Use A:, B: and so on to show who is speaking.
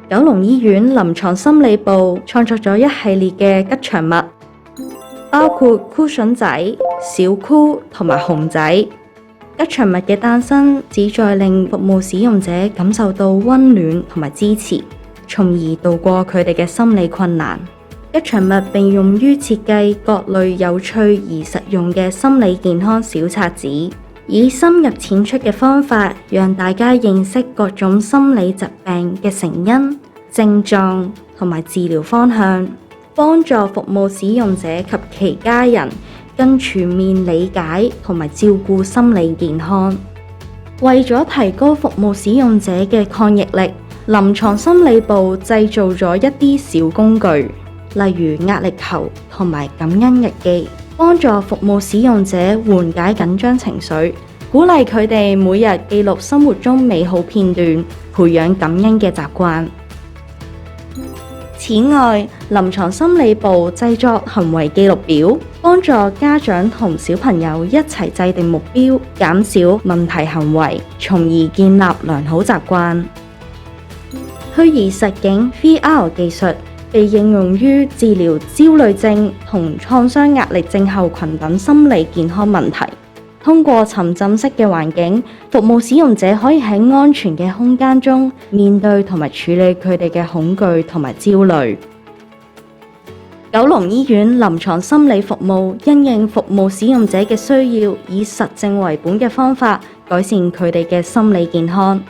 A: 九龍醫院臨床心理部創作咗一系列嘅吉祥物，包括箍筍仔、小箍同埋熊仔。吉祥物嘅誕生旨在令服務使用者感受到溫暖同埋支持，從而度過佢哋嘅心理困難。吉祥物並用於設計各類有趣而實用嘅心理健康小冊子，以深入淺出嘅方法，讓大家認識各種心理疾病嘅成因、症狀同埋治療方向，幫助服務使用者及其家人更全面理解同埋照顧心理健康。為咗提高服務使用者嘅抗逆力，臨床心理部製造咗一啲小工具，例如壓力球同埋感恩日記，幫助服務使用者緩解緊張情緒，鼓勵佢哋每日記錄生活中美好片段，培養感恩嘅習慣。此外，臨床心理部製作行為記錄表，幫助家長同小朋友一齊制定目標，減少問題行為，從而建立良好習慣。虛擬實境 VR 技術被應用於治療焦慮症同創傷壓力症候群等心理健康問題。通過沉浸式嘅環境，服務使用者可以喺安全嘅空間中面對同埋處理佢哋嘅恐懼同埋焦慮。九龍醫院臨床心理服務因應服務使用者嘅需要，以實證為本嘅方法改善佢哋嘅心理健康。